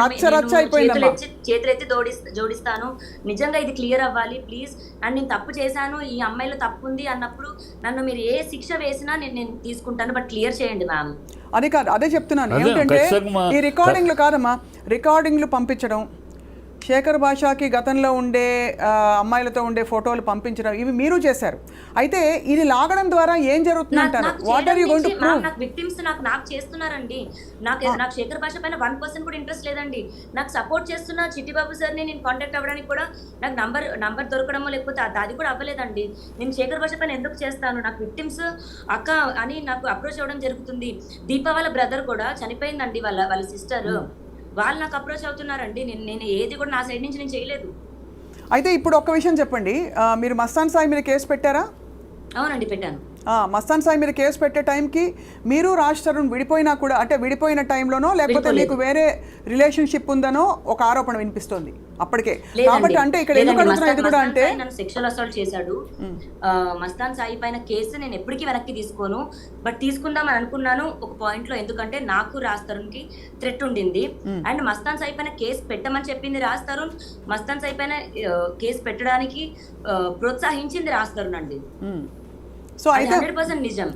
రచ్చ అయిపోయిందమ్మా. చేతులెత్తి జోడిస్తాను, నిజంగా ఇది క్లియర్ అవ్వాలి ప్లీజ్. అండ్ నేను తప్పు చేశాను, ఈ అమ్మాయిలో తప్పు ఉంది అన్నప్పుడు నన్ను మీరు ఏ శిక్ష వేసినా నేను తీసుకుంటాను, బట్ క్లియర్ చేయండి మ్యామ్. అది కాదు, అదే చెప్తున్నాను. ఏమిటంటే ఈ రికార్డింగ్లు కాదమ్మా, రికార్డింగ్లు పంపించడం, శేఖర్ భాషకి గతంలో ఉండే అమ్మాయిలతో ఉండే ఫోటోలు పంపించడం, ఇవి మీరు చేశారు. అయితే ఇది లాగడం ద్వారా ఏం జరుగుతుంది అంటారు? What are you going to prove? నాకు విక్టిమ్స్ నాకు చేస్తున్నారండి. నాకు శేఖర్ భాష పైన 1% కూడా ఇంట్రెస్ట్ లేదండి. నాకు సపోర్ట్ చేస్తున్న చిట్టిబాబు సార్ని నేను కాంటాక్ట్ అవ్వడానికి కూడా నాకు నంబర్ దొరకడమో లేకపోతే అది కూడా అవ్వలేదండి. నేను శేఖర్ భాష పైన ఎందుకు చేస్తాను? నాకు విక్టిమ్స్ అక్క అని నాకు అప్రోచ్ అవ్వడం జరుగుతుంది. దీప వాళ్ళ బ్రదర్ కూడా చనిపోయిందండి, వాళ్ళ సిస్టర్, వాళ్ళు నాకు అప్రోచ్ అవుతున్నారండి. నేను ఏది కూడా నా సైడ్ నుంచి నేను చేయలేదు. అయితే ఇప్పుడు ఒక్క విషయం చెప్పండి, మీరు మస్తాన్ సాయి మీద కేసు పెట్టారా? అవునండి, పెట్టాను. మస్తాన్ సాయి మీద కేసు పెట్టే టైంకి మీరు రాజ్ తరుణ్ విడిపోయినా కూడా, అంటే విడిపోయిన టైంలోనో లేకపోతే మీకు వేరే రిలేషన్షిప్ ఉందనో ఒక ఆరోపణ వినిపిస్తుంది అప్పటికే. కాబట్టి అంటే ఇక్కడ ఎందుకు అడుగుతున్నా, ఇది కూడా అంటే నన్ను సెక్షువల్ అసాల్ట్ చేశాడు. మస్తాన్ సాయి పైన కేసు నేను ఎప్పటికీ వెనక్కి తీసుకోను, బట్ తీసుకుందామని అనుకున్నాను ఒక పాయింట్ లో. ఎందుకంటే నాకు రాజ్ తరుణ్ కి థ్రెట్ ఉండింది, అండ్ మస్తాన్ సాయి పైన కేసు పెట్టమని చెప్పింది రాజ్ తరుణ్, మస్తాన్ సాయి పైన కేసు పెట్టడానికి ప్రోత్సహించింది రాజ్ తరుణ్ అండి. సో అయితే 100% నిజం.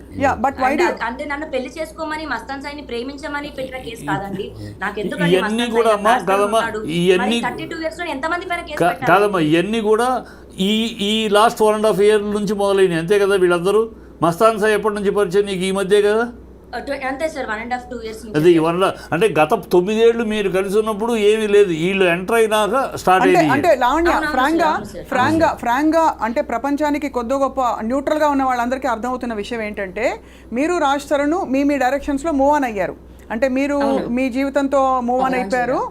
అంటే నన్ను పెళ్లి చేసుకోమని, మస్తాన్ సాయిని ప్రేమించమని పెట్టిన కేసు కాదండి. నాకు ఎందుకంటే ఇవన్నీ కూడా ఎంతమంది పైన కేసు కాదమ్మా, ఇవన్నీ కూడా ఈ లాస్ట్ 1.5 years నుంచి మొదలైనవి అంతే కదా. వీళ్ళందరూ మస్తాన్ సాయి ఎప్పటి నుంచి పరిచయం నీకు? ఈ మధ్య కదా. అంతే సార్, 1.5-2 years. అది అంటే గత 9 ఏళ్ళు మీరు కలిసి ఉన్నప్పుడు ఏమీ లేదు, వీళ్ళు ఎంటర్ అయినాక స్టార్ట్ అయింది. అంటే లావణ్య ఫ్రాంక్గా అంటే ప్రపంచానికి కొద్ది గొప్ప న్యూట్రల్గా ఉన్న వాళ్ళందరికీ అర్థమవుతున్న విషయం ఏంటంటే, మీరు రాజ్ తరుణ్ మీ డైరెక్షన్స్లో మూవ్ ఆన్ అయ్యారు. అంటే మీరు మీ జీవితంతో మూవ్ ఆన్ అయిపోయారు,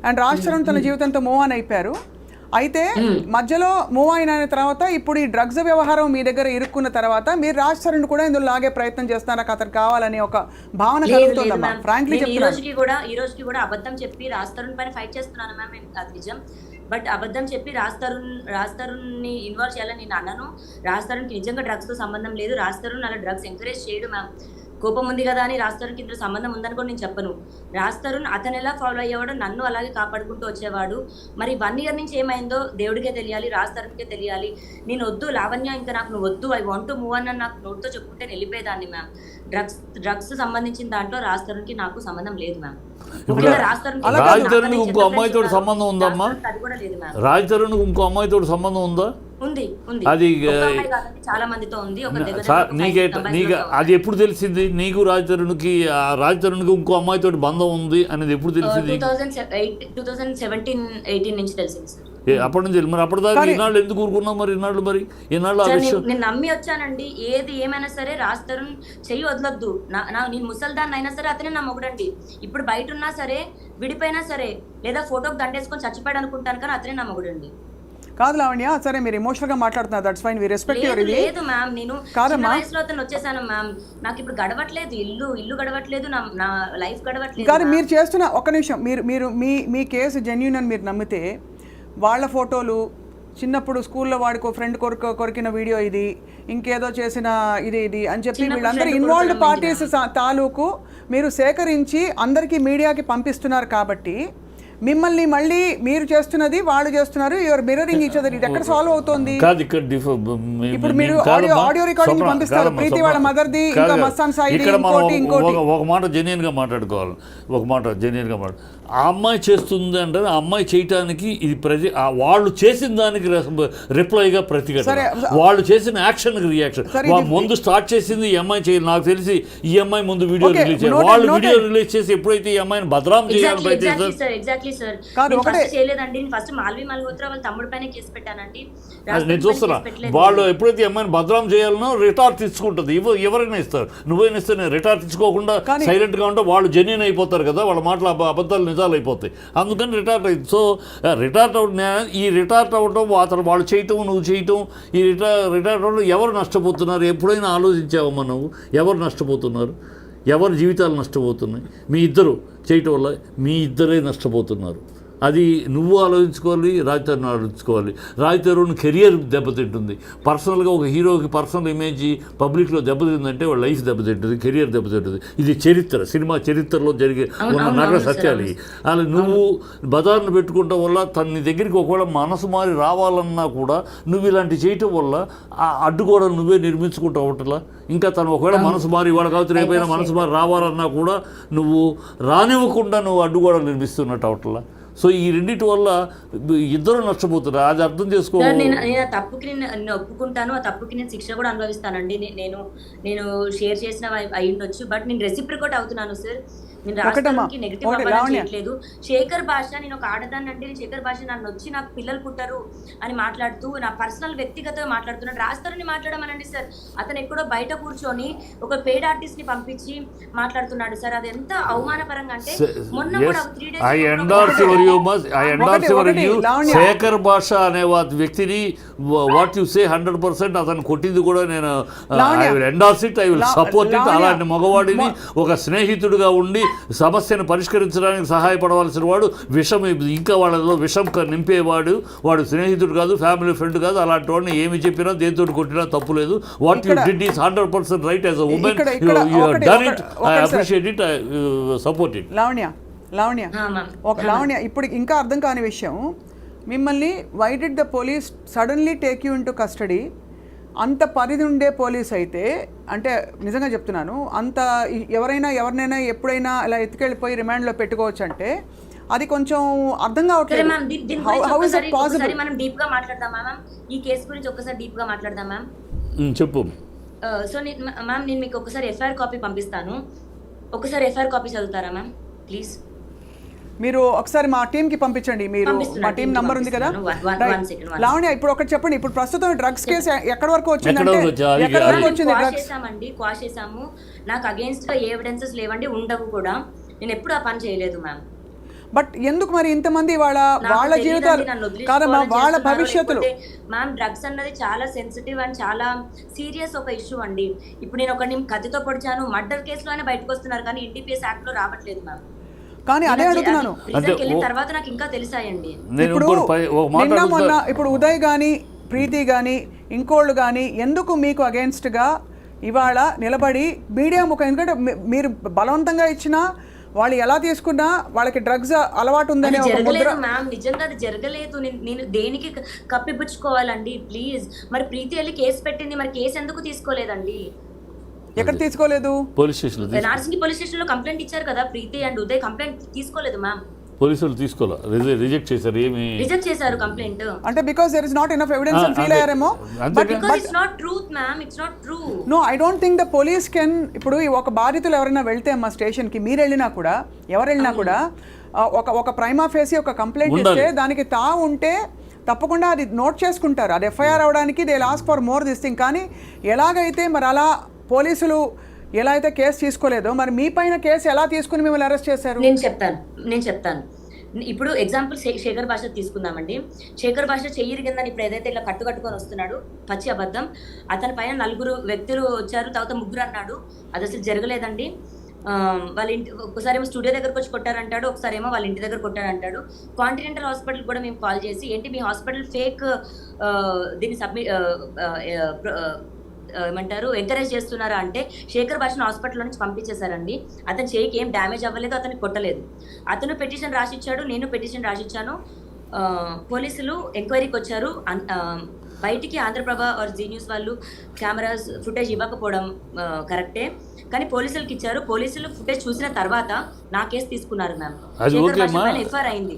అండ్ రాజ్ తరుణ్ తన జీవితంతో మూవ్ ఆన్ అయిపోయారు. అయితే మధ్యలో మూవ్ అయిన తర్వాత ఇప్పుడు ఈ డ్రగ్స్ వ్యవహారం మీ దగ్గర ఇరుక్కున్న తర్వాత మీరు రాజ్ తరుణ్ కూడా ఇందులో లాగే ప్రయత్నం చేస్తారా, అతను కావాలని ఒక భావన కలుగుతుందమ్మా? ఫ్రాంక్లీ ఈ రోజుకి కూడా అబద్ధం చెప్పి రాజ్ తరుణ్ పైన ఫైట్ చేస్తున్నాను మ్యామ్, అది నిజం. బట్ అబద్ధం చెప్పి రాజ్ తరుణ్ ని ఇన్వాల్వ్ చేయాలని నేను అన్నాను. రాజ్ తరుణ్ కి నిజంగా డ్రగ్స్ తో సంబంధం లేదు. రాజ్ తరుణ్ అలా డ్రగ్స్ ఎంకరేజ్ చేయడు మ్యామ్. కోపం ఉంది కదా అని రాజ్ తరుణ్కి ఇందులో సంబంధం ఉందని కూడా నేను చెప్పను. రాజ్ తరుణ్ అతను ఎలా ఫాలో అయ్యేవాడు, నన్ను అలాగే కాపాడుకుంటూ వచ్చేవాడు. మరి 1 year నుంచి ఏమైందో దేవుడికే తెలియాలి, రాజ్ తరుణ్కే తెలియాలి. నేను వద్దు లావణ్య, ఇంకా నాకు నువ్వు వద్దు, ఐ వాంట్ టు మూవ్ అని నాకు నోట్తో చెప్పుకుంటే నేను వెళ్ళిపోయేదాన్ని మ్యామ్. డ్రగ్స్ సంబంధించిన దాంట్లో రాజ్ తరుణ్కి నాకు సంబంధం లేదు మ్యామ్. రాజ్ తరుణ్కి ఇంకో అమ్మాయితో సంబంధం ఉందమ్మా? అది కూడా లేదు మ్యామ్. రాజ్ తరుణ్కి ఇంకో అమ్మాయితో సంబంధం ఉందా? ఉంది. అది చాలా మందితో ఉంది. నీకు అది ఎప్పుడు తెలిసింది? నీకు రాజ్ తరుణ్కి ఇంకో అమ్మాయితో బంధం ఉంది అనేది ఎప్పుడు తెలిసింది? 2017-18 నుంచి తెలిసింది సార్. అప్పటి నుంచి. మరి అప్పటిదాకా ఈనాళ్ళు ఎందుకు ఊరుకున్నావు? మరి ఈనాళ్ళు నేను నమ్మి వచ్చానండి. ఏది ఏమైనా సరే రాజ్ తరుణ్ చెయ్యి వదలొద్దు. నేను ముసల్దాన్ని అయినా సరే అతనే నా మొగుడండి. ఇప్పుడు బయట ఉన్నా సరే, విడిపోయినా సరే, లేదా ఫోటోకి దండేసుకొని చచ్చిపోయాడు అనుకుంటాను, కానీ అతనే నా మొగుడండి. కాదు లావణ్య, సరే మీరు ఎమోషనల్ గా మాట్లాడుతున్నారు, that's fine, we respect your ఇది. లేదు మ్యామ్, నేను చిన్న వయసులో అతను వచ్చేసాను మ్యామ్. నాకు ఇప్పుడు గడవట్లేదు, ఇల్లు గడవట్లేదు, నా లైఫ్ గడవట్లేదు. కానీ మీరు చేస్తున్న ఒక్క నిమిషం, మీరు మీ కేసు జెన్యూన్ అని మీరు నమ్మితే, వాళ్ళ ఫోటోలు చిన్నప్పుడు స్కూల్లో వాడికో ఫ్రెండ్ కొరికిన వీడియో ఇది, ఇంకేదో చేసిన ఇది అని చెప్పి వీళ్ళందరూ ఇన్వాల్వ్డ్ పార్టీస్ తాలూకు మీరు సేకరించి అందరికీ మీడియాకి పంపిస్తున్నారు. కాబట్టి మిమ్మల్ని మళ్ళీ మీరు చేస్తున్నది వాళ్ళు చేస్తున్నారు, యువర్ మిర్రరింగ్ ఈచ్ అదర్. ఇది ఎక్కడ సాల్వ్ అవుతుంది? ఇప్పుడు మీరు ఆడియో రికార్డింగ్ పంపిస్తారు, ప్రీతి వాళ్ళ మదర్ది, ఇంకా మస్తాన్ సాయి, ఇంకోటి. ఒక మాట జెన్యూన్ గా మాట్లాడుకోవాలి. ఆ అమ్మాయి చేస్తుంది అంటే ఆ అమ్మాయి చేయటానికి ఇది వాళ్ళు చేసిన దానికి రిప్లైగా ప్రతిఘటన, వాళ్ళు చేసిన యాక్షన్కి రియాక్షన్. ముందు స్టార్ట్ చేసింది ఈ అమ్మాయి చేయాలి. నాకు తెలిసి ఈ అమ్మాయి ముందు వీడియో రిలీజ్ చేయాలి. వాళ్ళు వీడియో రిలీజ్ చేసి ఎప్పుడైతే ఈ అమ్మాయిని బదనాం చేయాలని ప్రయత్నిస్తారు. నేను చూస్తున్నా, వాళ్ళు ఎప్పుడైతే ఈ అమ్మాయిని బదనాం చేయాలనో రిటార్ట్ ఇచ్చుకుంటుంది. ఎవరైనా ఇస్తారు, నువ్వైనా ఇస్తే నేను రిటార్ట్ ఇచ్చుకోకుండా సైలెంట్ గా ఉంటే వాళ్ళు జెన్యూన్ అయిపోతారు కదా, వాళ్ళ మాటలు అబద్ధాలు నిజాలు అయిపోతాయి. అందుకని రిటార్ట్ అయింది. సో రిటార్ట్ ఈ రిటార్ట్ అవడం, అతను వాళ్ళు చేయటం, నువ్వు చేయటం, ఈ రిటార్ట్ అవడం ఎవరు నష్టపోతున్నారు? ఎప్పుడైనా ఆలోచించావమ్మా నువ్వు? ఎవరు నష్టపోతున్నారు? ఎవరి జీవితాలు నష్టపోతున్నాయి? మీ ఇద్దరు చేయటం వల్ల మీ ఇద్దరే నష్టపోతున్నారు. అది నువ్వు ఆలోచించుకోవాలి, రాజతరుణ్ ఆలోచించుకోవాలి. రాజతరుణ్ కెరియర్ దెబ్బతింటుంది. పర్సనల్గా ఒక హీరోకి పర్సనల్ ఇమేజ్ పబ్లిక్లో దెబ్బతిందంటే వాళ్ళ లైఫ్ దెబ్బతింటుంది, కెరియర్ దెబ్బతింటుంది. ఇది చరిత్ర, సినిమా చరిత్రలో జరిగే ఉన్న నగర సత్యాలు. అలా నువ్వు బజార్ను పెట్టుకోవటం వల్ల నీ దగ్గరికి ఒకవేళ మనసు మారి రావాలన్నా కూడా నువ్వు ఇలాంటి చేయటం వల్ల ఆ అడ్డుగోడలు నువ్వే నిర్మించుకుంటూ అవటలా. ఇంకా తను ఒకవేళ మనసు మారి వాళ్ళ కావచ్చు రేపైనా మనసు మారి రావాలన్నా కూడా నువ్వు రానివ్వకుండా నువ్వు అడ్డుగోడలు నిర్మిస్తున్నట్టు అవటలా. సో ఈ రెండింటి వల్ల ఇద్దరు నష్టపోతున్నారు. అది అర్థం చేసుకో. నేను ఆ తప్పుకి నేను ఒప్పుకుంటాను, ఆ తప్పుకి నేను శిక్ష కూడా అనుభవిస్తానండి. నేను షేర్ చేసిన అయి ఉండొచ్చు, బట్ నేను రెసిప్రికేట్ అవుతున్నాను సార్. నేను రాష్ట్రానికి నెగిటివ్ అవ్వాలని చేయట్లేదు. శేఖర్ భాష, నేను ఒక ఆడదాన్ని అంటే నేను శేఖర్ భాష నన్ను వచ్చి నాకు పిల్లలు పుట్టరు అని మాట్లాడుతూ నా పర్సనల్ వ్యక్తిగతంగా మాట్లాడుతున్నాడు. రాస్తారని మాట్లాడమనండి సార్. అతను ఎక్కడో బయట కూర్చొని ఒక పెయిడ్ ఆర్టిస్ట్ ని పంపించి మాట్లాడుతున్నాడు సార్. అది ఎంత అవమానపరంగా అంటే మొన్న కూడా 3 days శేఖర్ భాష అనే వ్యక్తిని వాట్ యు సే 100% అతను కొట్టింది కూడా నేను I will endorse it, I will support it. అలాంటి మగవాడిని ఒక స్నేహితుడిగా ఉండి సమస్యను పరిష్కరించడానికి సహాయపడవలసిన వాడు విషం ఇంకా వాళ్ళలో విషం నింపేవాడు, వాడు స్నేహితుడు కాదు, ఫ్యామిలీ ఫ్రెండ్ కాదు. అలాంటి వాడిని ఏమి చెప్పినా దేంతో కొట్టినా తప్పు లేదు. What you did is 100% right as a woman. You have done it, I appreciate it, I support it. Lavanya ఇప్పుడు ఇంకా అర్థం కాని విషయం, మిమ్మల్ని why did the police suddenly take you into custody? అంత పరిధి ఉండే పోలీస్ అయితే, అంటే నిజంగా చెప్తున్నాను, అంత ఎవరినైనా ఎప్పుడైనా ఇలా ఎత్తుకెళ్ళిపోయి రిమాండ్లో పెట్టుకోవచ్చు అంటే అది కొంచెం అర్థం కావట్లేదు. మనం డీప్ గా మాట్లాడదామా మ్యామ్? ఈ కేసు గురించి ఒక్కసారి డీప్ గా మాట్లాడదాం మ్యామ్. చెప్పు. సో మ్యామ్ నేను మీకు ఒకసారి ఎఫ్ఐఆర్ కాపీ పంపిస్తాను, ఒకసారి ఎఫ్ఐఆర్ కాపీ చదువుతారా మ్యామ్ ప్లీజ్? మీరు ఒకసారి మా టీంకి పంపించండి. మీరు మా టీం నంబర్ ఉంది కదా లావణ్య. ఇప్పుడు ఒకటి చెప్పండి, ఇప్పుడు ప్రస్తుతం డ్రగ్స్ కేసు ఎక్కడి వరకు వచ్చిందంటే క్వాష్ చేసాము. నాకు అగేన్స్ట్ గా ఎవిడెన్సెస్ లేవండి, ఉండవు కూడా. నేను ఎప్పుడు ఆ పని చేయలేదు మ్యామ్. బట్ ఎందుకు మరి ఇంతమంది వాళ్ళ జీవితాలు కాదమ్మా, వాళ్ళ భవిష్యత్తులు మ్యామ్. డ్రగ్స్ అన్నది చాలా సెన్సిటివ్ అండ్ చాలా సీరియస్ ఒక ఇష్యూ అండి. ఇప్పుడు నేను ఒకరిని కత్తితో పొడిచాను, మర్డర్ కేసులోనే బయటకు వస్తున్నారు కానీ ఎన్డీపీఎస్ యాక్ట్ లో రావట్లేదు మ్యామ్. కానీ అదే అడుగుతున్నాను, తర్వాత నాకు ఇంకా తెలిసాయండి. ఇప్పుడు ఉదయ్ కానీ ప్రీతి కానీ ఇంకోళ్ళు కానీ ఎందుకు మీకు అగేన్స్ట్గా ఇవాళ నిలబడి మీడియా ముఖం? ఎందుకంటే మీరు బలవంతంగా ఇచ్చినా వాళ్ళు ఎలా తీసుకున్నా వాళ్ళకి డ్రగ్స్ అలవాటు ఉందని మ్యామ్. నిజంగా అది జరగలేదు. నేను దేనికి కప్పిపుచ్చుకోవాలండి ప్లీజ్? మరి ప్రీతి వెళ్ళి కేసు పెట్టింది, మరి కేసు ఎందుకు తీసుకోలేదండి? ఎక్కడ తీసుకోలేదు? Police station, Narsingi police station లో కంప్లైంట్ ఇచ్చారు కదా ప్రీతి అండ్ ఉదయ్, కంప్లైంట్ తీసుకోలేదు మ్యామ్. పోలీసులు తీసుకోలేదు, రిజెక్ట్ చేశారు. రిజెక్ట్ చేశారు కంప్లైంట్. అంటే because there is not enough evidence అని ఫీల్ అయ్యారేమో. But because it's not truth ma'am, it's not true. No, I don't think the police can. ఇప్పుడు ఒక బాధితులు ఎవరైనా వెళ్తే అమ్మా స్టేషన్కి, మీరు వెళ్ళినా కూడా ఎవరు వెళ్ళినా కూడా ఒక ప్రైమా ఫేసి ఒక కంప్లైంట్ ఇస్తే దానికి ఉంటే తప్పకుండా అది నోట్ చేసుకుంటారు. అది ఎఫ్ఐఆర్ అవడానికి they ask for more this thing. కానీ ఎలాగైతే మరి అలా పోలీసులు ఎలా అయితే కేసు తీసుకోలేదో, మరి మీ పైన కేసు ఎలా తీసుకుని మిమ్మల్ని అరెస్ట్ చేశారు? నేను చెప్తాను. ఇప్పుడు ఎగ్జాంపుల్ శేఖర్ భాష తీసుకుందామండి. శేఖర్ భాష చెయ్యిరిగిందని ఇప్పుడు ఏదైతే ఇట్లా కట్టుకొని వస్తున్నాడు, పచ్చి అబద్ధం. అతని పైన 4 వ్యక్తులు వచ్చారు, తర్వాత 3 అన్నాడు. అది అసలు జరగలేదండి. వాళ్ళ ఇంటి ఒకసారి ఏమో స్టూడియో దగ్గరకు వచ్చి కొట్టారంటాడు, ఒకసారి ఏమో వాళ్ళ ఇంటి దగ్గర కొట్టారంటాడు. కాంటినెంటల్ హాస్పిటల్ కూడా మేము కాల్ చేసి, ఏంటి మీ హాస్పిటల్ ఫేక్ దీన్ని ఏమంటారు ఎంకరేజ్ చేస్తున్నారా అంటే, శేఖర్ భాషను హాస్పిటల్ నుంచి పంపించేశారండి. అతని చేయికి ఏం డ్యామేజ్ అవ్వలేదు, అతన్ని కొట్టలేదు. అతను పిటిషన్ రాసిచ్చాడు, నేను పిటిషన్ రాసిచ్చాను. పోలీసులు ఎంక్వైరీకి వచ్చారు. బయటికి ఆంధ్రప్రభ ఆర్ జీ న్యూస్ వాళ్ళు కెమెరాస్ ఫుటేజ్ ఇవ్వకపోవడం కరెక్టే, కానీ పోలీసులకు ఇచ్చారు. పోలీసులు ఫుటేజ్ చూసిన తర్వాత నా కేసు తీసుకున్నారు మ్యామ్. ఎఫ్ఐఆర్ అయింది.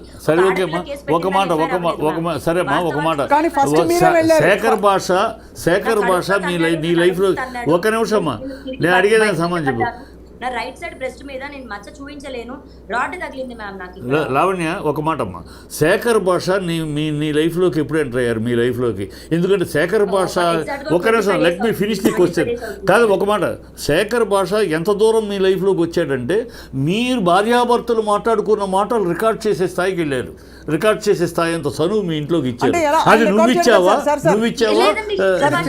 శేఖర్ భాష నీ లైఫ్ లో ఒక నిమిషం నేను అడిగేదానికి సమాధానం చెప్పు. నా రైట్ సైడ్ బ్రెస్ట్ మీద నేను మచ్చ చూపించలేను, రాడ్ తగిలింది మ్యామ్ నాకు. లావణ్య ఒక మాట అమ్మా, శేఖర్ భాష నీ లైఫ్లోకి ఎప్పుడు ఎంటర్ అయ్యారు మీ లైఫ్లోకి? ఎందుకంటే శేఖర్ భాష ఒక నిమిషం let me finish the question. కాదు ఒక మాట, శేఖర్ భాష ఎంత దూరం మీ లైఫ్లోకి వచ్చాడంటే మీరు భార్యాభర్తలు మాట్లాడుకున్న మాటలు రికార్డ్ చేసే స్థాయికి వెళ్ళారు. రికార్డ్ చేసే స్థాయి అంత చనువు మీ ఇంట్లోకి ఇచ్చారు. అది నువ్వు ఇచ్చావా?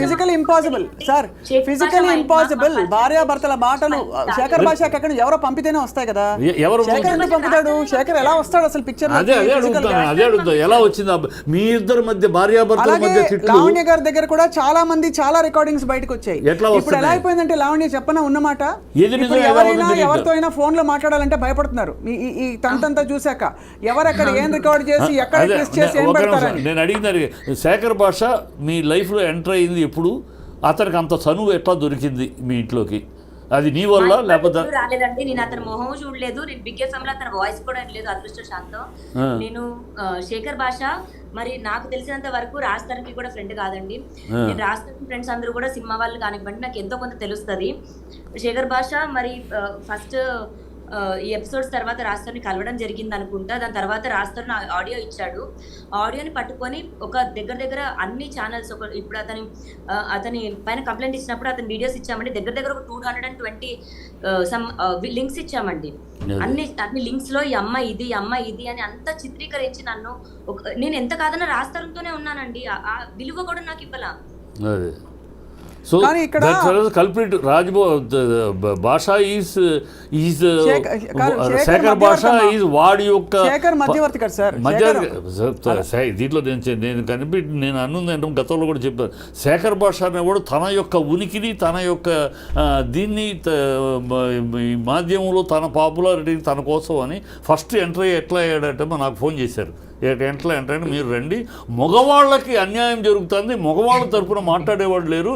Physical impossible sir, physical impossible. భార్యాభర్తల మాటలు శేఖర్ శేఖర్ భాషకి ఎక్కడ ఎవరో పంపితేనే వస్తాయి కదా. ఎవరు శేఖర్ ఎందుకు పంపుతాడు? శేఖర్ ఎలా వస్తాడు అసలు పిక్చర్? అదే అడుగుతాను ఎలా వచ్చింది మీ ఇద్దరి మధ్య భార్యాభర్తల మధ్య తిట్లు? లావణ్య గారి దగ్గర కూడా చాలా మంది చాలా రికార్డింగ్స్ బయటకు వచ్చాయి. ఇప్పుడు ఎలా అయిపోయిందంటే లావణ్య చెప్పనా ఉన్నమాట, ఎవరితో అయినా ఫోన్ లో మాట్లాడాలంటే భయపడుతున్నారు. ఈ తంతంతా చూసాక ఎవరెక్కడ ఏం రికార్డ్ చేసి ఎక్కడ ట్విస్ట్ చేసి ఏం పెడతారని. నేను అడిగిన శేఖర్ భాష మీ లైఫ్ లో ఎంటర్ అయింది ఎప్పుడు? అతనికి అంత చనువు ఎట్లా దొరికింది మీ ఇంట్లోకి? అది నీ వల్ల లేకపోతే? రాలేదండి, నేను అతని మొహం చూడలేదు, నేను బిగ్ ఎఫ్ఎం లో అతని వాయిస్ కూడా లేదు అదృష్టశాంతం. నేను శేఖర్ భాష మరి నాకు తెలిసినంత వరకు రాజధానికి కూడా ఫ్రెండ్ కాదండి. నేను రాజధాని ఫ్రెండ్స్ అందరూ కూడా సినిమా వాళ్ళు కానివ్వండి నాకు ఎంతో కొంత తెలుస్తుంది. శేఖర్ భాష మరి ఫస్ట్ ఈ ఎపిసోడ్స్ తర్వాత రాజధాని కలవడం జరిగింది అనుకుంటా. దాని తర్వాత రాజధాని ఆడియో ఇచ్చాడు. ఆడియోని పట్టుకొని ఒక దగ్గర అన్ని ఛానల్స్ ఇప్పుడు అతని పైన కంప్లైంట్ ఇచ్చినప్పుడు అతని వీడియోస్ ఇచ్చామండి. దగ్గర ఒక 220 సమ్ లింక్స్ ఇచ్చామండి. అన్ని లింక్స్ లో ఈ అమ్మ ఇది అని అంతా చిత్రీకరించి నన్ను నేను ఎంత కాదన్నా రాజధానితోనే ఉన్నానండి. ఆ విలువ కూడా నాకు ఇవ్వాల. సో కల్ప్రిట్ భాష ఈజ్ శేఖర్ భాష ఈజ్ వాడి యొక్క దీంట్లో నేను అన్నది గతంలో కూడా చెప్పాను. శేఖర్ భాష అనేవాడు తన యొక్క ఉనికిని తన యొక్క దీన్ని మాధ్యమంలో తన పాపులారిటీ తన కోసం అని ఫస్ట్ ఎంట్రీ ఎట్లా అయ్యాడంటే నాకు ఫోన్ చేశారు. ఎట్లా అంటే మీరు రండి, మగవాళ్ళకి అన్యాయం జరుగుతుంది, మగవాళ్ళ తరపున మాట్లాడేవాడు లేరు,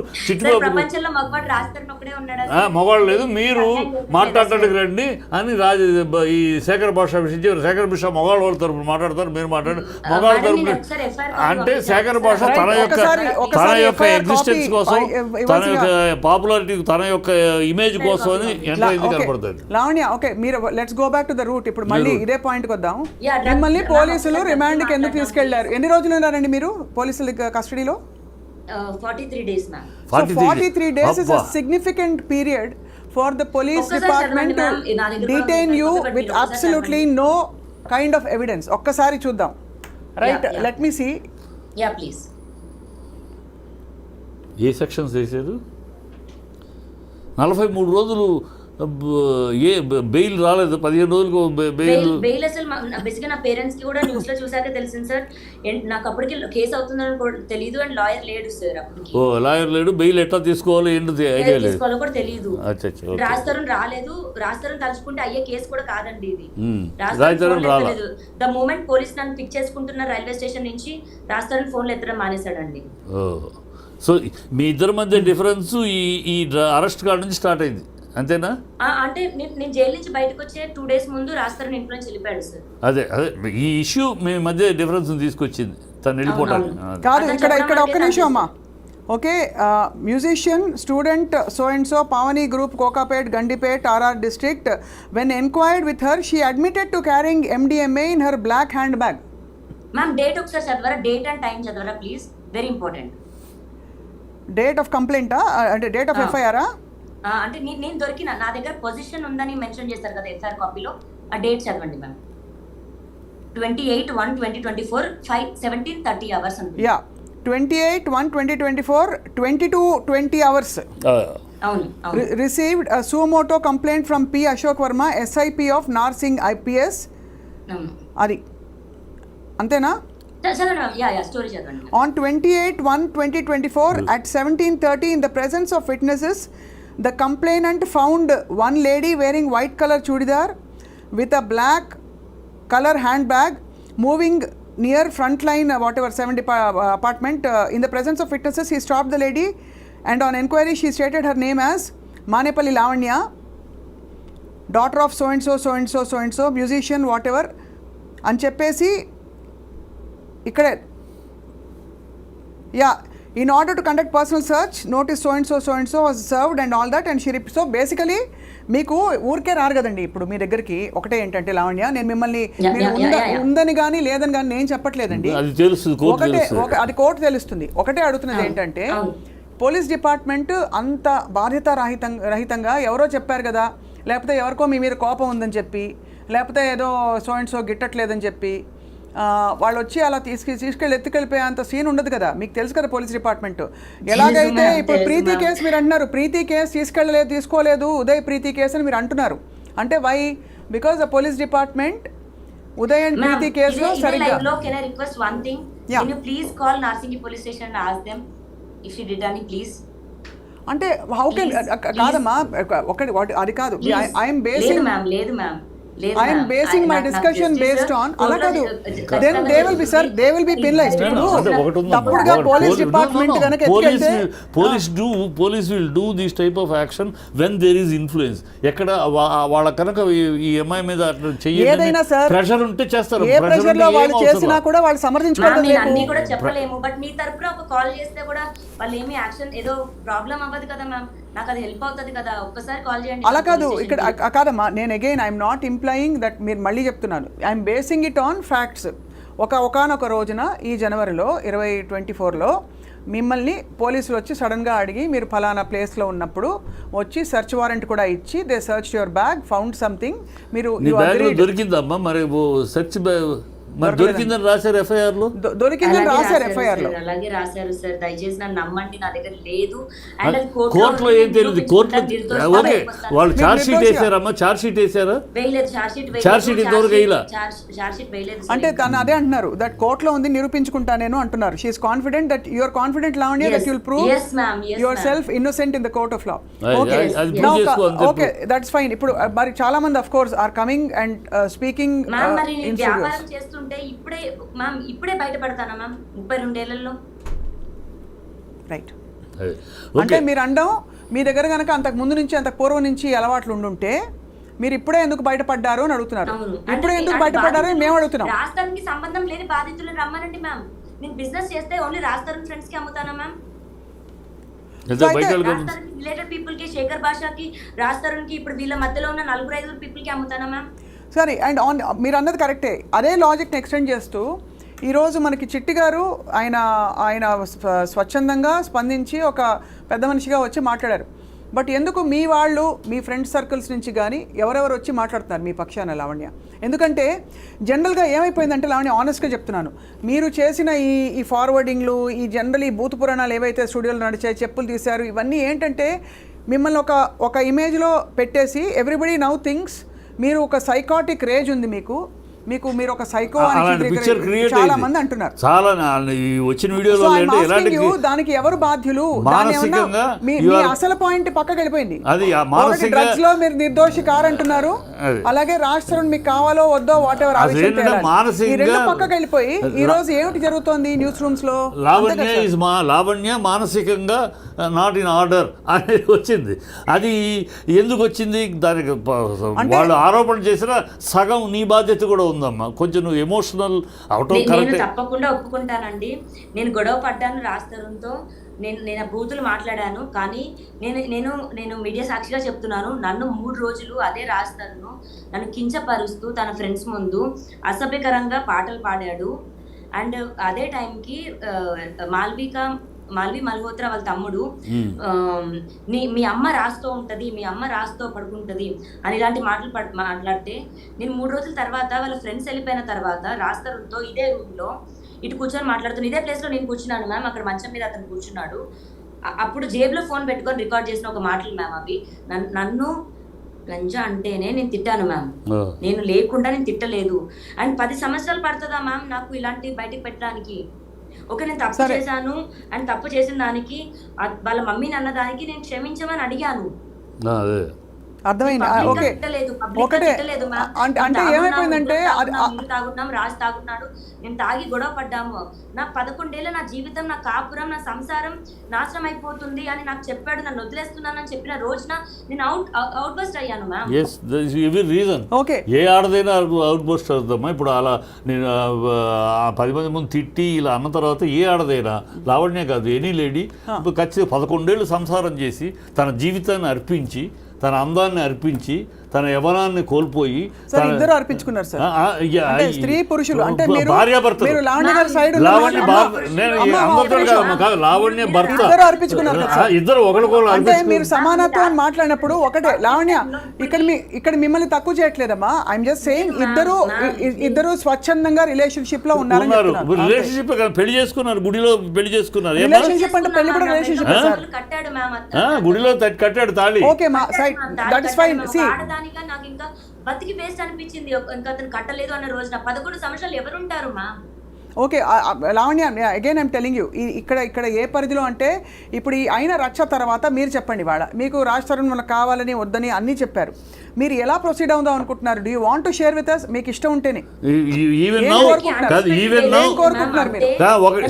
మగవాళ్ళు లేదు, మీరు మాట్లాడటానికి రండి అని ఈ శేఖర్ భాష విషయం శేఖర్ భాష మగవాళ్ళ తరపున మాట్లాడతారు, మీరు మాట్లాడారు మగవాళ్ళ తరపున అంటే శేఖర్ భాష తన యొక్క ఎగ్జిస్టెన్స్ కోసం, తన యొక్క పాపులారిటీ, తన యొక్క ఇమేజ్ కోసం అని ఎంటర్ అయింది కనపడుతుంది. లావణ్య, ఓకే, మీరు let's go back to the route. ఇప్పుడు మళ్ళీ ఇదే పాయింట్కి వద్దాం. మిమ్మల్ని పోలీసులు రిమాండ్కి ఎందుకు తీసుకెళ్లారు? ఎన్ని రోజులు ఉన్నారండి మీరు పోలీసుల కస్టడీలో? 43 days, ma'am. 43 days is a significant period for the police department to detain you with absolutely no kind of evidence. ఒక్కసారి చూద్దాం, right? Let me see. Yeah please. ఏ సెక్షన్స్ వేసారు? 43 రోజులు బెయిల్ రాలేదు, 15 రోజులకు బెయిల్. అసలు బేసిక్గా నా పేరెంట్స్ కి కూడా న్యూస్ లో చూసాక తెలిసింది సార్. నాకు అప్పటికి కేసు అవుతుందని తెలియదు అండ్ లాయర్ లేడు సార్ అప్పటికి. ఓ, లాయర్ లేడు, బెయిల్ ఎట్లా తీసుకోవాలో ఏంటి ఐడియా లేదు, తీసుకోవాలో కూడా తెలియదు. రాజతరుణ్ రాలేదు, రాజతరుణ్ తలుచుకుంటే అయ్యే కేసు కూడా కాదండి ఇది. రాజతరుణ్ రాలేదు. ద మూమెంట్ పోలీస్ నన్ను పిక్ చేసుకుంటున్న రైల్వే స్టేషన్ నుంచి రాజతరుణ్ ఫోన్లు ఎత్తడం మానేశాడండి. సో మీ ఇద్దరి మధ్య డిఫరెన్స్ ఈ అరెస్ట్ కాడ నుంచి స్టార్ట్ అయింది, అంతేనా? అంటే నేను జైలు నుంచి బయటకు వచ్చే 2 days ముందు రాజతరుణ్ ఇంట్లో నుంచి వెళ్ళిపోయాడు సార్. అదే ఈ ఇష్యూ మీ మధ్య డిఫరెన్స్ తీసుకొచ్చింది, తను వెళ్ళిపోవడానికి కాదు. ఇక్కడ ఒక్క నిమిషం అమ్మా. Okay, musician student so and so Pavani group Kokapet Gandipet RR district. When enquired with her, she admitted to carrying MDMA in her black handbag. Ma'am date ఒకసారి చదవరా, డేట్ అండ్ టైం చదవరా please, very important. Date of complaint అంటే date of FIR? అంటే నేను దొరికిన నా దగ్గర position ఉందని మెన్షన్ చేస్తారు కదా FIR కాపీలో, ఆ డేట్ చదవండి మ్యామ్. 28/1/2024 5:17:30 hours అనుకుంటా. Yeah, 28/1/2024 22:20 hours. అవును. Received a suo motu complaint from P. Ashok Verma, SIP of Narsingh IPS. అది అంతేనా? స్టోరీ చదవండి. On 28/1/2024 at 17:30 in the presence of witnesses, the complainant found one lady wearing white color chudidar with a black color handbag moving near frontline 70 apartment. In the presence of witnesses, he stopped the lady and on enquiry she stated her name as Manepalli Lavanya, daughter of so and so, musician whatever అని చెప్పేసి ఇక్కడే in order to conduct personal search, notice so and so was served and all that, and she so basically మీకు ఊరికే రారు కదండి ఇప్పుడు మీ దగ్గరికి. ఒకటే ఏంటంటే లావణ్య, నేను మిమ్మల్ని ఉందని కానీ లేదని కానీ నేను చెప్పట్లేదండి, ఒకటే అది కోర్టు తెలుస్తుంది. ఒకటే అడుగుతున్నది ఏంటంటే, పోలీస్ డిపార్ట్మెంట్ అంత బాధ్యత రహితంగా ఎవరో చెప్పారు కదా, లేకపోతే ఎవరికో మీ మీద కోపం ఉందని చెప్పి, లేకపోతే ఏదో సో అండ్ సో గిట్టట్లేదని చెప్పి వాళ్ళు వచ్చి అలా తీసుకెళ్ళి ఎత్తుకెళ్ళిపోయేంత సీన్ ఉండదు కదా, మీకు తెలుసు కదా పోలీస్ డిపార్ట్మెంట్. ఎలాగైతే ఇప్పుడు ప్రీతి కేసు మీరు అంటున్నారు, ప్రీతి కేసు తీసుకోలేదు ఉదయ్ ప్రీతి కేసు అని మీరు అంటున్నారు, అంటే why? Because the police department Uday and Preethi కేసులో సరిగ్గా. Can I request one thing? Can you please call Narsingi police station and ask them if she did any, please? అంటే హౌ కెన్ కాదమ్మా, ఒకటి అది కాదు. I'm basing I'm basing my discussion based on అలా కాదు. Then they will be, sir, they will be penalized. తప్పుడుగా police department గనుక ఎత్తుకెళ్తే police will do this type of action when there is influence. ఎక్కడ వాళ్ళ కనుక ఈ అమ్మాయి మీద ఏదైనా సార్ ప్రెషర్ ఉంటే చేస్తారు. ఏ ప్రెషర్ లో వాళ్ళు చేసినా కూడా వాళ్ళు సమర్థించుకోవడం అన్ని కూడా చెప్పలేము, బట్ మీ తరపున ఒక కాల్ చేస్తే కూడా వాళ్ళు ఏమి యాక్షన్ ఏదో ప్రాబ్లం అవ్వదు కదా మ్యామ్, నాకు అది హెల్ప్ అవుతుంది కదా, ఒక్కసారి కాల్ చేయండి. అలా కాదు, ఇక్కడ కాదమ్మా, నేను again I'm not employing that, మీరు మళ్ళీ చెప్తున్నాను, I'm basing it on facts. ఒకనొక రోజున ఈ జనవరిలో 2024లో మిమ్మల్ని పోలీసులు వచ్చి సడన్గా అడిగి మీరు ఫలానా ప్లేస్లో ఉన్నప్పుడు వచ్చి సెర్చ్ వారెంట్ కూడా ఇచ్చి they search your bag, found something. మీరు దొరికిందమ్మా మరి సెర్చ్ మరి దొరికిందని రాశారు ఎఫ్ఐఆర్ లో, దొరికిందని రాశారు ఎఫ్ఐఆర్ లో, అలాగే రాశారు సార్. దయచేసి నన్ను నమ్మండి, నా దగ్గర లేదు. కోర్టులో ఏం తెలియదు, కోర్టులో ఓకే వాళ్ళు ఛార్జ్ షీట్ వేసారమ్మా, ఛార్జ్ షీట్ వేసారా? ఛార్జ్ షీట్ ఇంతవరకు వేయలా. అంటే తను అదే అంటున్నారు, దట్ కోర్టులో ఉంది నిరూపించుకుంటా నేను అంటున్నారు. She is confident that you are confident Lavanya that you will prove yourself innocent in the court of law. Okay that's fine. ఇప్పుడు మరి చాలా మంది of course are coming and speaking చేస్తుంటే ఇప్పుడే బయటపడతానా మ్యామ్ 32 ఏళ్లలో? రైట్. అంటే మీరు అండం మీ దగ్గర కనుక అంతకు ముందు నుంచి అంతకు పూర్వం నుంచి అలవాట్లు ఉండుంటే మీరు ఇప్పుడే ఎందుకు బయటపడ్డారు అని అడుగుతున్నారు. ఇప్పుడే ఎందుకు బయటపడ్డారు అని మేము అడుగుతున్నాం. రాజధానికి సంబంధం లేని బాధితులను రమ్మనండి మ్యామ్. నేను బిజినెస్ చేస్తే ఓన్లీ రాజధాని ఫ్రెండ్స్ కి అమ్ముతానా మ్యామ్? రిలేటెడ్ పీపుల్ కి, శేఖర్ భాషకి, రాజధానికి, ఇప్పుడు వీళ్ళ మధ్యలో ఉన్న 4-5 పీపుల్ కి అమ్ముతానా మ్యామ్? సరే, అండ్ ఆన్ మీరు అన్నది కరెక్టే. అదే లాజిక్ని ఎక్స్టెండ్ చేస్తూ ఈరోజు మనకి చిట్టి గారు ఆయన స్వచ్ఛందంగా స్పందించి ఒక పెద్ద మనిషిగా వచ్చి మాట్లాడారు. బట్ ఎందుకు మీ వాళ్ళు మీ ఫ్రెండ్ సర్కిల్స్ నుంచి కానీ ఎవరెవరు వచ్చి మాట్లాడుతున్నారు మీ పక్షాన లావణ్య? ఎందుకంటే జనరల్గా ఏమైపోయిందంటే లావణ్య, ఆనెస్ట్గా చెప్తున్నాను, మీరు చేసిన ఈ ఫార్వర్డింగ్లు, ఈ జనరల్ ఈ బూతు పురాణాలు ఏవైతే స్టూడియోలో నడిచాయి, చెప్పులు తీశారు, ఇవన్నీ ఏంటంటే మిమ్మల్ని ఒక ఇమేజ్లో పెట్టేసి ఎవ్రీబడి నౌ థింగ్స్ మీరు ఒక సైకాటిక్ రేజ్ ఉంది మీరు ఒక సైకో అని చాలా మంది అంటున్నారు. చాలా వచ్చిన వీడియోలో దానికి ఎవరు బాధ్యులు? మీ అసలు పాయింట్ పక్కకి వెళ్ళిపోయింది. డ్రగ్స్ లో మీరు నిర్దోషి కారంటున్నారు, అలాగే రాష్ట్రం మీకు కావాలో వద్దో వాట్ ఎవర్ పక్కకి వెళ్ళిపోయి ఈ రోజు ఏమిటి జరుగుతోంది న్యూస్ రూమ్స్ లో? లావణ్య మానసికంగా నాట్ ఇన్ ఆర్డర్ అనేది వచ్చింది. అది ఎందుకు వచ్చింది? దానికి వాళ్ళు ఆరోపణ చేసిన సగం నీ బాధ్యత కూడా ఉందమ్మా. కొంచెం నువ్వు ఎమోషనల్ అవటం కరెక్ట్. తప్పకుండా ఒప్పుకుంటానండి. నేను గొడవ పడ్డాను రాజధానితో, నేను బూతులు మాట్లాడాను. కానీ నేను మీడియా సాక్షిగా చెప్తున్నాను, నన్ను 3 రోజులు అదే రాజధానిను నన్ను కించపరుస్తూ తన ఫ్రెండ్స్ ముందు అసభ్యకరంగా పాటలు పాడాడు. అండ్ అదే టైంకి మాల్వి మల్హోత్రా వాళ్ళ తమ్ముడు మీ అమ్మ రాస్తూ ఉంటది, మీ అమ్మ రాస్తూ పడుకుంటది అని ఇలాంటి మాటలు మాట్లాడితే, నేను 3 రోజుల తర్వాత వాళ్ళ ఫ్రెండ్స్ వెళ్ళిపోయిన తర్వాత రాస్తారుతో ఇదే రూమ్ లో ఇటు కూర్చొని మాట్లాడుతున్నా. ఇదే ప్లేస్ లో నేను కూర్చున్నాను మ్యామ్, అక్కడ మంచం మీద అతను కూర్చున్నాడు. అప్పుడు జేబులో ఫోన్ పెట్టుకొని రికార్డ్ చేసిన ఒక మాటలు మ్యామ్ అవి. నన్ను లంజ అంటేనే నేను తిట్టాను మ్యామ్, నేను లేకుండా నేను తిట్టలేదు. అండ్ 10 సంవత్సరాలు పడుతుందా మ్యామ్ నాకు ఇలాంటి బయటకు పెట్టడానికి? ఓకే, నేను తప్పు చేశాను అండ్ తప్పు చేసిన దానికి వాళ్ళ మమ్మీని అన్నదానికి నేను క్షమించమని అడిగాను. అర్థమైంది. ఓకే, ఒకటే అంటే ఏమైపోయిందంటే తాగుతున్నాం, రాజు తాగుతున్నాడు, నేను తాగి గొడవ పడ్డాము. నా 11 ఏళ్ళ నా జీవితం, నా కాపురం, నా సంసారం నాశనం అయిపోతుంది అని నాకు చెప్పాడు. నన్ను వదిలేస్తున్నానని చెప్పిన రోజున నేను అవుట్ బస్ట్ అయ్యాను మ్యామ్. రీజన్ ఓకే, ఏ ఆడదైనా అవుట్ బస్ట్ అవుతామా? ఇప్పుడు అలా నేను 10 మంది ముందు తిట్టి ఇలా అన్న తర్వాత ఏ ఆడదైనా, లావణ్య కాదు ఎనీ లేడీ, ఖచ్చితంగా 11 ఏళ్ళు సంసారం చేసి తన జీవితాన్ని అర్పించి, తన అందాన్ని అర్పించి, తన యవనాన్ని కోల్పోయి సార్ ఇద్దరు అర్పించుకున్నారు సార్. అంటే స్త్రీ పురుషులు అంటే మీరు భార్యాభర్తలు. మీరు లావణ్య గారి సైడ్ లావణ్య నేను అందరితో కాదు, లావణ్య భర్త ఇద్దరు అర్పించుకున్నారు కదా సార్. ఇద్దరు ఒకరికొకరు అంటే మీరు సమానత్వం అని మాట్లాడినప్పుడు ఒకటే లావణ్య ఇక్కడ మిమ్మల్ని తక్కువ చేయట్లేదమ్మా. ఐఎమ్ జస్ట్ సేయింగ్ ఇద్దరు స్వచ్ఛందంగా రిలేషన్షిప్ లో ఉన్నారని చెప్తున్నాను. రిలేషన్షిప్ పెళ్లి చేసుకున్నారు, గుడిలో పెళ్లి చేసుకున్నారు. రిలేషన్షిప్ అంటే పెళ్లి కూడా రిలేషన్షిప్ సార్. కట్టాడు మ్యామ్, గుడిలో కట్టాడు తాళి. ఓకే మా సైడ్ దట్ ఇస్ ఫైన్. సి ఆడదానిగా నాకు ఇంకా బతికి వేస్ట్ అనిపించింది. ఇంకా అతను కట్టలేదు అన్న రోజున 11 సంవత్సరాలు ఎవరుంటారు మా? Okay Lavanya again I'm telling you ఇక్కడ ఏ పరిధిలో అంటే ఇప్పుడు ఈ అయిన రచ్చ తర్వాత మీరు చెప్పండి. వాళ్ళ మీకు రాజ్ తరుణ్ మనకు కావాలని వద్దని అన్నీ చెప్పారు. మీరు ఎలా ప్రొసీడ్ అవుదాం అనుకుంటున్నారు? Do you want to share with us? మీకు ఇష్టం ఉంటేనే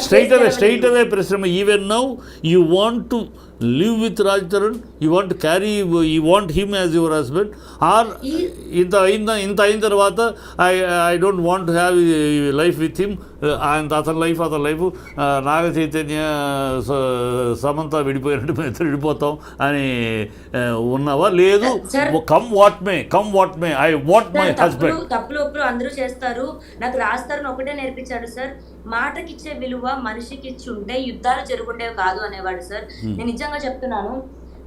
స్ట్రైట్ అవే ప్రశ్న. Even now you want to live with Raj Tarun, you want to carry, you want him as your husband, or ఇంత అయిన తర్వాత I don't want to have life with him, and అతని life Naga Chaitanya Samantha విడిపోయినట్టు మేము ఇద్దరు విడిపోతాం అని ఉన్నావా? లేదు, come what may I want my husband. తప్పులు ఒప్పులు అందరూ చేస్తారు. నాకు రాజ్ తరుణ్ ఒకటే నేర్పించాడు సార్, మాటకిచ్చే విలువ మనిషికి ఇచ్చి ఉంటే యుద్ధాలు జరుగుండేవి కాదు అనేవాడు సార్. నేను నిజంగా చెప్తున్నాను,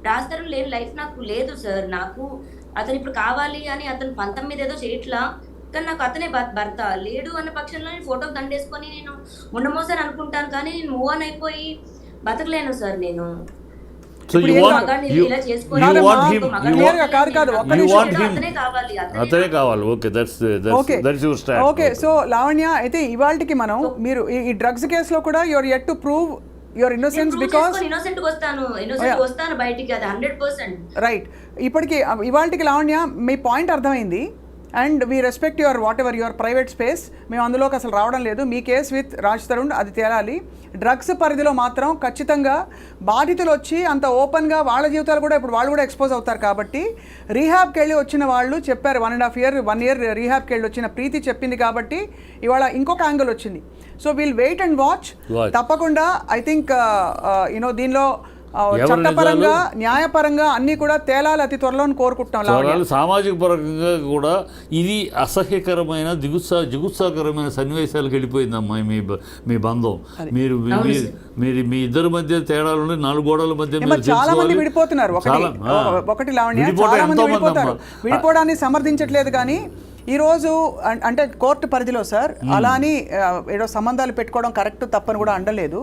రాజ్ తరుణ్ లేని లైఫ్ నాకు లేదు సార్. నాకు అతను ఇప్పుడు కావాలి అని అతను 19 ఏదో చేయట్లా, కానీ నాకు అతనే భర్త. లేడు అన్న పక్షంలో నేను ఫోటోకి దండేసుకొని నేను ఉండమోసారి అనుకుంటాను, కానీ నేను మూవ్ ఆన్ అయిపోయి బతకలేను సార్ నేను. So you want him, అతనే కావాలి. Okay, that's your stand. Okay, so Lavanya అయితే ఇవాల్టికి మనం మీరు ఈ డ్రగ్స్ కేసులో కూడా your yet to prove your innocence because innocent వస్తాను బయటికి, అది 100%. రైట్. ఇప్పటికి ఇవాల్టికి లావణ్య మీ పాయింట్ అర్థమైంది. And we respect your what ever your private space. మేము అందులోకి అసలు రావడం లేదు. మీ కేసు విత్ రాజ్ తరుణ్ అది తేలాలి. డ్రగ్స్ పరిధిలో మాత్రం ఖచ్చితంగా బాధితులు వచ్చి అంత ఓపెన్గా వాళ్ళ జీవితాలు కూడా ఇప్పుడు వాళ్ళు కూడా ఎక్స్పోజ్ అవుతారు. కాబట్టి రీహాబ్కి వెళ్ళి వచ్చిన వాళ్ళు చెప్పారు, 1.5 year రీహాబ్కి వెళ్ళి వచ్చిన ప్రీతి చెప్పింది. కాబట్టి ఇవాళ ఇంకొక యాంగిల్ వచ్చింది. So will wait and watch. తప్పకుండా ఐ థింక్ దీనిలో చట్టపరంగా న్యాయపరంగా అన్ని కూడా తేలాలి అతి త్వరలో కోరుకుంటున్నాం. సామాజిక పరంగా కూడా ఇది అసహ్యకరమైన జిగుత్సాకరమైన సన్నివేశాలకు వెళ్ళిపోయిందమ్మా మీ బంధం. మీరు మీ ఇద్దరి మధ్య తేడాలు 4 గోడల మధ్య చాలా మంది విడిపోతున్నారు. ఒకటి లావణ్య, చాలా మంది విడిపోతారు. విడిపోవడాన్ని సమర్థించట్లేదు, కానీ ఈరోజు అంటే కోర్టు పరిధిలో సార్ అలా అని ఏదో సంబంధాలు పెట్టుకోవడం కరెక్ట్ తప్పని కూడా అండలేదు.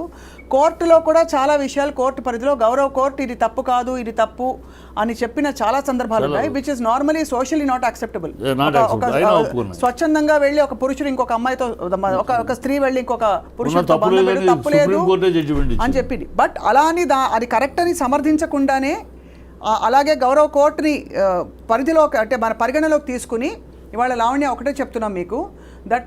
కోర్టులో కూడా చాలా విషయాలు కోర్టు పరిధిలో గౌరవ కోర్టు ఇది తప్పు కాదు, ఇది తప్పు అని చెప్పిన చాలా సందర్భాలు ఉన్నాయి, which is normally socially not acceptable. స్వచ్ఛందంగా వెళ్ళి ఒక పురుషుడు ఇంకొక అమ్మాయితో, ఒక స్త్రీ వెళ్ళి ఇంకొక పురుషుడితో బంధం వెళ్ళి తప్పులేదు అని చెప్పింది. బట్ అలా అని అది కరెక్ట్ అని సమర్థించకుండానే అలాగే గౌరవ కోర్టుని పరిధిలో అంటే మన పరిగణలోకి తీసుకుని ఇవాళ లావణ్య ఒకటే చెప్తున్నాం మీకు, దట్